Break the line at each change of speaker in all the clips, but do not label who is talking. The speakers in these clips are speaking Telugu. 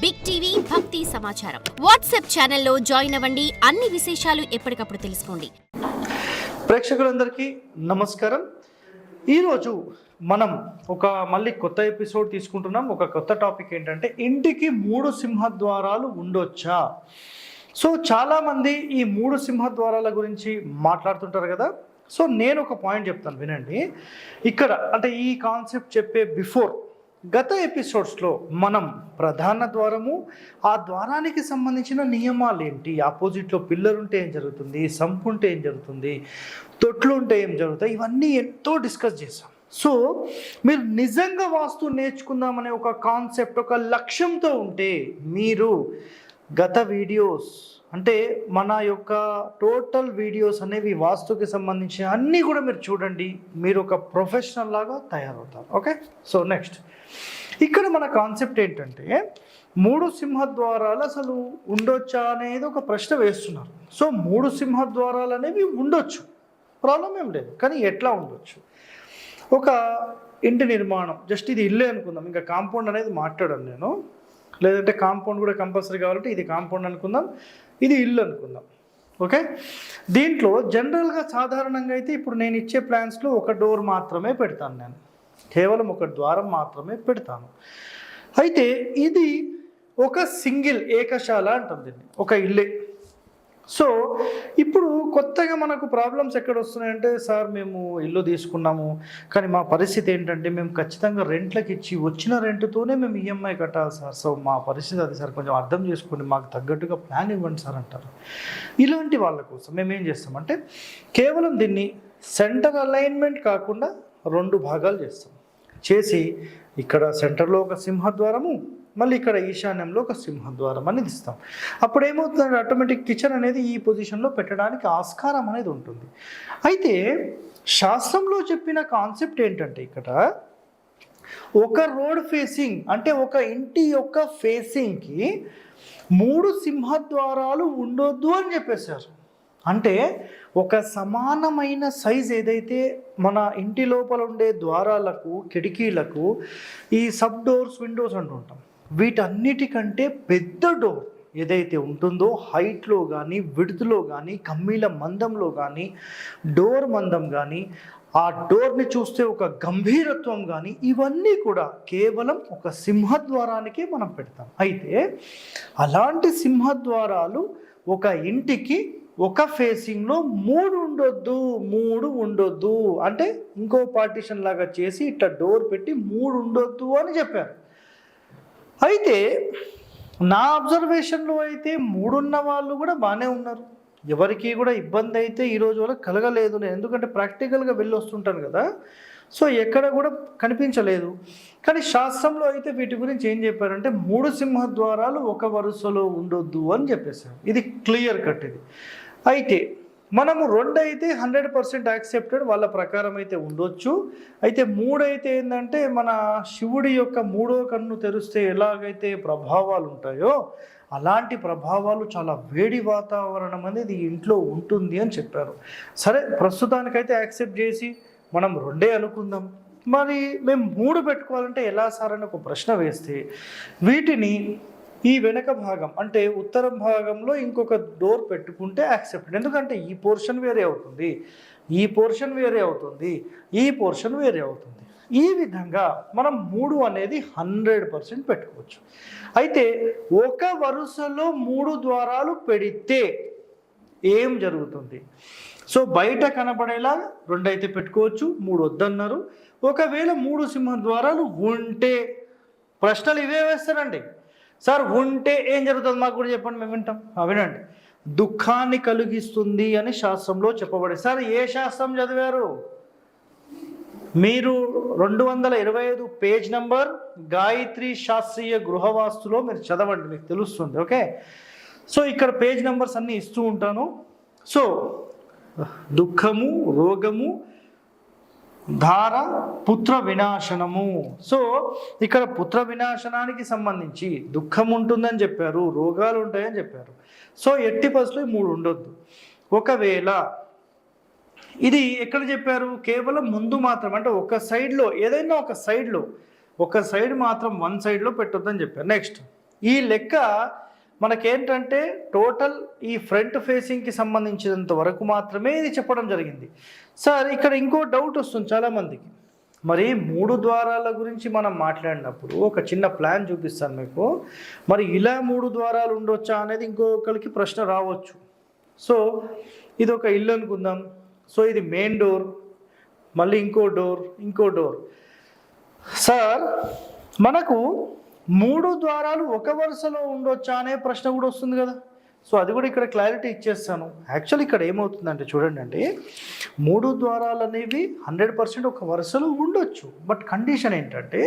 బిగ్ టీవీ భక్తి సమాచారం వాట్సాప్ ఛానల్లో జాయిన్ అవ్వండి. అన్ని విశేషాలు ఎప్పటికప్పుడు తెలుసుకోండి.
ప్రేక్షకులందరికీ నమస్కారం. ఈరోజు మనం మళ్ళీ కొత్త ఎపిసోడ్ తీసుకుంటున్నాం. ఒక కొత్త టాపిక్ ఏంటంటే ఇంటికి 3 సింహద్వారాలు ఉండొచ్చా. సో చాలామంది ఈ 3 సింహద్వారాల గురించి మాట్లాడుతుంటారు కదా. సో నేను ఒక పాయింట్ చెప్తాను, వినండి. ఇక్కడ అంటే ఈ కాన్సెప్ట్ చెప్పే బిఫోర్ గత ఎపిసోడ్స్లో మనం ప్రధాన ద్వారము, ఆ ద్వారానికి సంబంధించిన నియమాలు ఏంటి, ఆపోజిట్లో పిల్లర్ ఉంటే ఏం జరుగుతుంది, సంపు ఉంటే ఏం జరుగుతుంది, తొట్లు ఉంటే ఏం జరుగుతాయి, ఇవన్నీ ఎంతో డిస్కస్ చేసాం. సో మీరు నిజంగా వాస్తు నేర్చుకుందామనే ఒక కాన్సెప్ట్, ఒక లక్ష్యంతో ఉంటే మీరు గత వీడియోస్ అంటే మన యొక్క టోటల్ వీడియోస్ అనేవి వాస్తుకి సంబంధించిన అన్నీ కూడా మీరు చూడండి. మీరు ఒక ప్రొఫెషనల్ లాగా తయారవుతారు. ఓకే, సో నెక్స్ట్ ఇక్కడ మన కాన్సెప్ట్ ఏంటంటే 3 సింహద్వారాలు అసలు ఉండొచ్చా అనేది ఒక ప్రశ్న వేస్తున్నారు. సో 3 సింహద్వారాలు అనేవి ఉండొచ్చు, ప్రాబ్లం ఏం లేదు. కానీ ఎట్లా ఉండొచ్చు? ఒక ఇంటి నిర్మాణం, జస్ట్ ఇది ఇల్లే అనుకుందాం, ఇంకా కాంపౌండ్ అనేది మాట్లాడాను నేను. లేదంటే కాంపౌండ్ కూడా కంపల్సరీ కావాలంటే ఇది కాంపౌండ్ అనుకుందాం, ఇది ఇల్లు అనుకుందాం. ఓకే, దీంట్లో జనరల్గా సాధారణంగా అయితే ఇప్పుడు నేను ఇచ్చే ప్లాన్స్లో ఒక డోర్ మాత్రమే పెడతాను, నేను కేవలం ఒక ద్వారం మాత్రమే పెడతాను. అయితే ఇది ఒక సింగిల్ ఏకశాల అంటాం దీన్ని, ఒక ఇల్లే. సో ఇప్పుడు కొత్తగా మనకు ప్రాబ్లమ్స్ ఎక్కడ వస్తున్నాయంటే, సార్ మేము ఇల్లు తీసుకున్నాము కానీ మా పరిస్థితి ఏంటంటే మేము ఖచ్చితంగా రెంట్లకు ఇచ్చి వచ్చిన రెంట్తోనే మేము ఈఎంఐ కట్టాలి సార్. సో మా పరిస్థితి అది సార్, కొంచెం అర్థం చేసుకోండి, మాకు తగ్గట్టుగా ప్లాన్ ఇవ్వండి సార్ అంటారు. ఇలాంటి వాళ్ళ కోసం మేము ఏం చేస్తామంటే కేవలం దీన్ని సెంటర్ అలైన్మెంట్ కాకుండా 2 భాగాలు చేస్తాం. చేసి ఇక్కడ సెంటర్లో ఒక సింహద్వారము, మళ్ళీ ఇక్కడ ఈశాన్యంలో ఒక సింహద్వారం అనేది ఇస్తాం. అప్పుడు ఏమవుతుందంటే ఆటోమేటిక్ కిచెన్ అనేది ఈ పొజిషన్లో పెట్టడానికి ఆస్కారం అనేది ఉంటుంది. అయితే శాస్త్రంలో చెప్పిన కాన్సెప్ట్ ఏంటంటే ఇక్కడ ఒక రోడ్ ఫేసింగ్ అంటే ఒక ఇంటి యొక్క ఫేసింగ్కి 3 సింహద్వారాలు ఉండొద్దు అని చెప్పేశారు. అంటే ఒక సమానమైన సైజ్ ఏదైతే మన ఇంటి లోపల ఉండే ద్వారాలకు, కిటికీలకు ఈ సబ్ డోర్స్, విండోస్ అంటుంటాం, వీటన్నిటికంటే పెద్ద డోర్ ఏదైతే ఉంటుందో హైట్లో కానీ, విడ్త్లో కానీ, కమ్మీల మందంలో కానీ, డోర్ మందం కానీ, ఆ డోర్ని చూస్తే ఒక గంభీరత్వం కానీ, ఇవన్నీ కూడా కేవలం ఒక సింహద్వారానికే మనం పెడతాం. అయితే అలాంటి సింహద్వారాలు ఒక ఇంటికి ఒక ఫేసింగ్లో 3 ఉండొద్దు అంటే ఇంకో పార్టీషన్ లాగా చేసి ఇట్లా డోర్ పెట్టి 3 ఉండొద్దు అని చెప్పారు. అయితే నా అబ్జర్వేషన్లో అయితే 3 ఉన్న వాళ్ళు కూడా బాగానే ఉన్నారు, ఎవరికి కూడా ఇబ్బంది అయితే ఈరోజు వరకు కలగలేదు. నేను ఎందుకంటే ప్రాక్టికల్గా వెళ్ళి వస్తుంటాను కదా, సో ఎక్కడ కూడా కనిపించలేదు. కానీ శాస్త్రంలో అయితే వీటి గురించి ఏం చెప్పారంటే 3 సింహద్వారాలు ఒక వరుసలో ఉండొద్దు అని చెప్పేశారు. ఇది క్లియర్ కట్ ఇది. అయితే మనము 2 అయితే 100% యాక్సెప్టెడ్, వాళ్ళ ప్రకారం అయితే ఉండొచ్చు. అయితే 3 అయితే ఏంటంటే మన శివుడి యొక్క 3వ కన్ను తెరిస్తే ఎలాగైతే ప్రభావాలు ఉంటాయో అలాంటి ప్రభావాలు, చాలా వేడి వాతావరణం అనేది ఇంట్లో ఉంటుంది అని చెప్పారు. సరే, ప్రస్తుతానికైతే యాక్సెప్ట్ చేసి మనం 2 అనుకుందాం. మరి మేము 3 పెట్టుకోవాలంటే ఎలా సార్ అని ఒక ప్రశ్న వేస్తే, వీటిని ఈ వెనక భాగం అంటే ఉత్తరం భాగంలో ఇంకొక డోర్ పెట్టుకుంటే యాక్సెప్టెడ్. ఎందుకంటే ఈ పోర్షన్ వేరే అవుతుంది, ఈ పోర్షన్ వేరే అవుతుంది, ఈ పోర్షన్ వేరే అవుతుంది. ఈ విధంగా మనం 3 అనేది 100% పెట్టుకోవచ్చు. అయితే ఒక వరుసలో 3 ద్వారాలు పెడితే ఏం జరుగుతుంది? సో బయట కనబడేలా 2 అయితే పెట్టుకోవచ్చు, 3 వద్దన్నారు. ఒకవేళ 3 సింహద్వారాలు ఉంటే ప్రశ్నలు ఇవే వేస్తారండి. సార్ ఉంటే ఏం జరుగుతుంది మాకు కూడా చెప్పండి, మేము వింటాం. వినండి, దుఃఖాన్ని కలిగిస్తుంది అని శాస్త్రంలో చెప్పబడి. సార్ ఏ శాస్త్రం చదివారు మీరు? 225 పేజ్ నంబర్ గాయత్రి శాస్త్రీయ గృహవాస్తులో మీరు చదవండి, మీకు తెలుస్తుంది. ఓకే, సో ఇక్కడ పేజ్ నెంబర్స్ అన్నీ ఇస్తూ ఉంటాను. సో దుఃఖము, రోగము, ధార, పుత్ర వినాశనము. సో ఇక్కడ పుత్ర వినాశనానికి సంబంధించి దుఃఖం ఉంటుందని చెప్పారు, రోగాలు ఉంటాయని చెప్పారు. సో ఎట్టి పరిస్థితుల్లో 3 ఉండొద్దు. ఒకవేళ ఇది ఎక్కడ చెప్పారు? కేవలం ముందు మాత్రం, అంటే ఒక సైడ్లో, ఏదైనా ఒక సైడ్లో, ఒక సైడ్ మాత్రం 1 సైడ్లో పెట్టొద్దని చెప్పారు. నెక్స్ట్ ఈ లెక్క మనకేంటంటే టోటల్ ఈ ఫ్రంట్ ఫేసింగ్కి సంబంధించినంత వరకు మాత్రమే ఇది చెప్పడం జరిగింది. సార్ ఇక్కడ ఇంకో డౌట్ వస్తుంది చాలామందికి, మరి 3 ద్వారాల గురించి మనం మాట్లాడినప్పుడు ఒక చిన్న ప్లాన్ చూపిస్తాను మీకు. మరి ఇలా 3 ద్వారాలు ఉండొచ్చా అనేది ఇంకొకరికి ప్రశ్న రావచ్చు. సో ఇది ఒక ఇల్లు అనుకుందాం. సో ఇది మెయిన్ డోర్, మళ్ళీ ఇంకో డోర్. సార్ మనకు 3 ద్వారాలు ఒక వరుసలో ఉండొచ్చా అనే ప్రశ్న కూడా వస్తుంది కదా. సో అది కూడా ఇక్కడ క్లారిటీ ఇచ్చేస్తాను. యాక్చువల్లీ ఇక్కడ ఏమవుతుందంటే చూడండి అండి, 3 ద్వారాలు అనేవి 100% ఒక వరుసలో ఉండొచ్చు. బట్ కండిషన్ ఏంటంటే,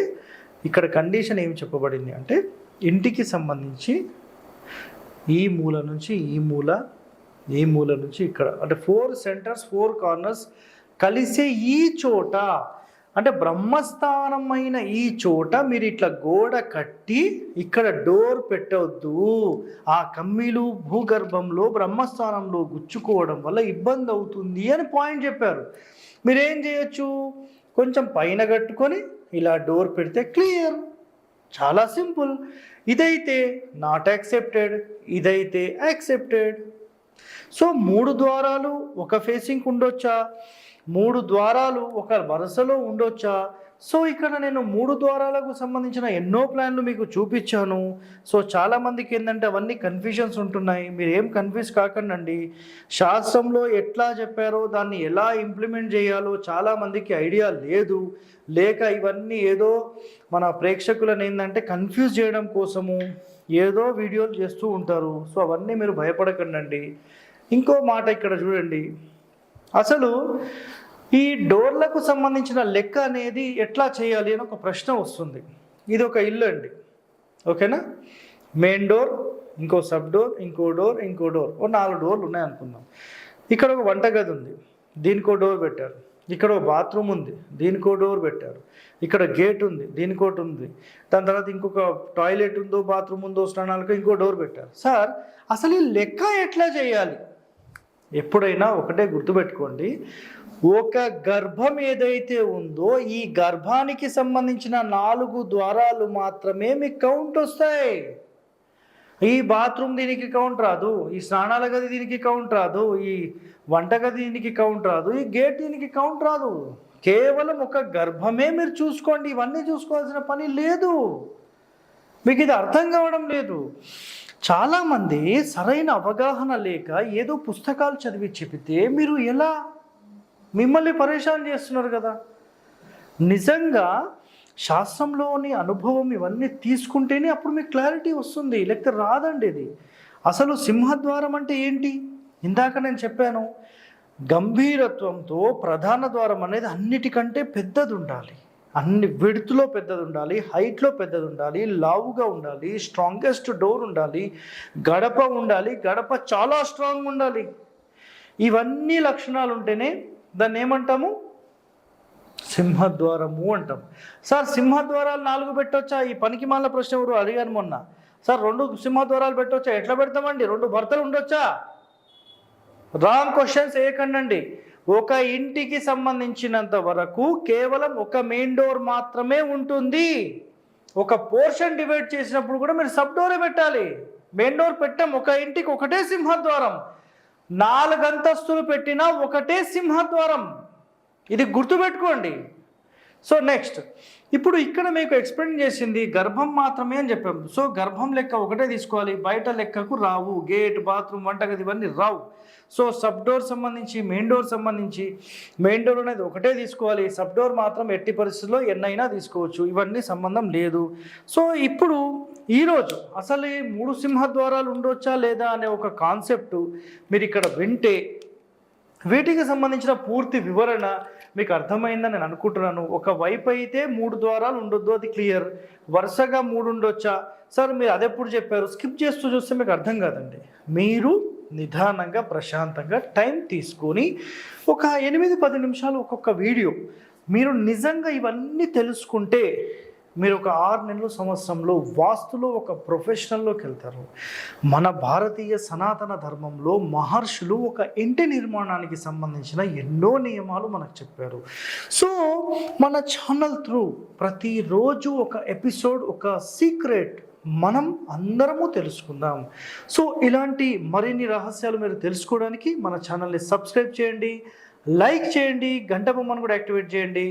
ఇక్కడ కండిషన్ ఏమి చెప్పబడింది అంటే, ఇంటికి సంబంధించి ఈ మూల నుంచి ఈ మూల నుంచి ఇక్కడ అంటే 4 సెంటర్స్ 4 కార్నర్స్ కలిసే ఈ చోట, అంటే బ్రహ్మస్థానమైన ఈ చోట మీరు ఇట్లా గోడ కట్టి ఇక్కడ డోర్ పెట్టవద్దు. ఆ కమ్మీలు భూగర్భంలో బ్రహ్మస్థానంలో గుచ్చుకోవడం వల్ల ఇబ్బంది అవుతుంది అని పాయింట్ చెప్పారు. మీరేం చేయొచ్చు, కొంచెం పైన కట్టుకొని ఇలా డోర్ పెడితే క్లియర్, చాలా సింపుల్. ఇదైతే నాట్ యాక్సెప్టెడ్, ఇదైతే యాక్సెప్టెడ్. సో 3 ద్వారాలు ఒక ఫేసింగ్ ఉండొచ్చా, 3 ద్వారాలు ఒక వరుసలో ఉండొచ్చా? సో ఇక్కడ నేను 3 ద్వారాలకు సంబంధించిన ఎన్నో ప్లాన్లు మీకు చూపించాను. సో చాలామందికి ఏంటంటే అవన్నీ కన్ఫ్యూజన్స్ ఉంటున్నాయి. మీరు ఏం కన్ఫ్యూజ్ కాకండి. శాస్త్రంలో ఎట్లా చెప్పారో దాన్ని ఎలా ఇంప్లిమెంట్ చేయాలో చాలామందికి ఐడియా లేదు. లేక ఇవన్నీ ఏదో మన ప్రేక్షకులను ఏంటంటే కన్ఫ్యూజ్ చేయడం కోసము ఏదో వీడియోలు చేస్తూ ఉంటారు. సో అవన్నీ మీరు భయపడకండి. ఇంకో మాట ఇక్కడ చూడండి, అసలు ఈ డోర్లకు సంబంధించిన లెక్క అనేది ఎట్లా చేయాలి అని ఒక ప్రశ్న వస్తుంది. ఇది ఒక ఇల్లు అండి, ఓకేనా? మెయిన్ డోర్, ఇంకో సబ్ డోర్, ఇంకో డోర్, ఓ 4 డోర్లు ఉన్నాయనుకుందాం. ఇక్కడ ఒక వంటగది ఉంది, దీనికో డోర్ పెట్టారు. ఇక్కడ ఒక బాత్రూమ్ ఉంది, దీనికో డోర్ పెట్టారు. ఇక్కడ గేట్ ఉంది, దీనికోటి ఉంది. దాని తర్వాత ఇంకొక టాయిలెట్ ఉందో, బాత్రూమ్ ఉందో, స్నానాలకు ఇంకో డోర్ పెట్టారు. సార్ అసలు ఈ లెక్క ఎట్లా చేయాలి? ఎప్పుడైనా ఒకటే గుర్తుపెట్టుకోండి, ఒక గర్భం ఏదైతే ఉందో ఈ గర్భానికి సంబంధించిన 4 ద్వారాలు మాత్రమే మీకు కౌంట్ వస్తాయి. ఈ బాత్రూమ్ దీనికి కౌంట్ రాదు, ఈ స్నానాల గది దీనికి కౌంట్ రాదు, ఈ వంటగది దీనికి కౌంట్ రాదు, ఈ గేట్ దీనికి కౌంట్ రాదు. కేవలం ఒక గర్భమే మీరు చూసుకోండి, ఇవన్నీ చూసుకోవాల్సిన పని లేదు. మీకు ఇది అర్థం కావడం లేదు. చాలామంది సరైన అవగాహన లేక ఏదో పుస్తకాలు చదివి చెబితే మీరు ఎలా మిమ్మల్ని పరేషాన్ చేస్తున్నారు కదా. నిజంగా శాస్త్రంలోని అనుభవం ఇవన్నీ తీసుకుంటేనే అప్పుడు మీకు క్లారిటీ వస్తుంది, లేకపోతే రాదండి. ఇది అసలు సింహద్వారం అంటే ఏంటి? ఇందాక నేను చెప్పాను, గంభీరత్వంతో ప్రధాన ద్వారం అనేది అన్నిటికంటే పెద్దది ఉండాలి, అన్ని విడ్త్లో పెద్దది ఉండాలి, హైట్లో పెద్దది ఉండాలి, లావుగా ఉండాలి, స్ట్రాంగెస్ట్ డోర్ ఉండాలి, గడప ఉండాలి, గడప చాలా స్ట్రాంగ్ ఉండాలి. ఇవన్నీ లక్షణాలు ఉంటేనే దాన్ని ఏమంటాము? సింహద్వారము అంటాం. సార్ సింహద్వారాలు 4 పెట్టొచ్చా? ఈ పనికి మాల ప్రశ్న ఎవరు అడిగాను మొన్న. సార్ 2 సింహద్వారాలు పెట్టొచ్చా? ఎట్లా పెడతామండి? 2 భర్తలు ఉండొచ్చా? రాంగ్ క్వశ్చన్స్ వేయకండి. ఒక ఇంటికి సంబంధించినంత వరకు కేవలం ఒక మెయిన్ డోర్ మాత్రమే ఉంటుంది. ఒక పోర్షన్ డివైడ్ చేసినప్పుడు కూడా మీరు సబ్ డోరే పెట్టాలి. మెయిన్ డోర్ పెట్టాం, ఒక ఇంటికి ఒకటే సింహద్వారం. 4 అంతస్తులు పెట్టినా ఒకటే సింహద్వారం. ఇది గుర్తుపెట్టుకోండి. సో నెక్స్ట్, ఇప్పుడు ఇక్కడ మీకు ఎక్స్ప్లెయిన్ చేసింది గర్భం మాత్రమే అని చెప్పాము. సో గర్భం లెక్క ఒకటే తీసుకోవాలి, బయట లెక్కకు రావు. గేట్, బాత్రూమ్, వంటగది ఇవన్నీ రావు. సో సబ్ డోర్ సంబంధించి, మెయిన్ డోర్ సంబంధించి, మెయిన్ డోర్ అనేది ఒకటే తీసుకోవాలి. సబ్ డోర్ మాత్రం ఎట్టి పరిస్థితుల్లో ఎన్నైనా తీసుకోవచ్చు, ఇవన్నీ సంబంధం లేదు. సో ఇప్పుడు ఈరోజు అసలు ఈ 3 సింహద్వారాలు ఉండొచ్చా లేదా అనే ఒక కాన్సెప్ట్ మీరు ఇక్కడ వింటే వీటికి సంబంధించిన పూర్తి వివరణ మీకు అర్థమైందని నేను అనుకుంటున్నాను. ఒక వైపు అయితే 3 ద్వారాలు ఉండొద్దు, అది క్లియర్. వరుసగా 3 ఉండొచ్చా? సార్ మీరు అదెప్పుడు చెప్పారు? స్కిప్ చేస్తూ చూస్తే మీకు అర్థం కాదండి. మీరు నిదానంగా ప్రశాంతంగా టైం తీసుకొని ఒక 8-10 నిమిషాలు ఒక్కొక్క వీడియో మీరు నిజంగా ఇవన్నీ తెలుసుకుంటే మీరు ఒక 6 నెలల సంవత్సరంలో వాస్తులో ఒక ప్రొఫెషనల్లోకి వెళ్తారు. మన భారతీయ సనాతన ధర్మంలో మహర్షులు ఒక ఇంటి నిర్మాణానికి సంబంధించిన ఎన్నో నియమాలు మనకు చెప్పారు. సో మన ఛానల్ త్రూ ప్రతిరోజు ఒక ఎపిసోడ్, ఒక సీక్రెట్ మనం అందరము తెలుసుకుందాం. సో ఇలాంటి మరిన్ని రహస్యాలు మీరు తెలుసుకోవడానికి మన ఛానల్ని సబ్స్క్రైబ్ చేయండి, లైక్ చేయండి, గంట బొమ్మను కూడా యాక్టివేట్ చేయండి.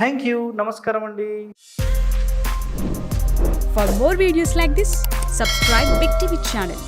Thank you. నమస్కారం అండి.
For more videos like this, subscribe Big TV channel.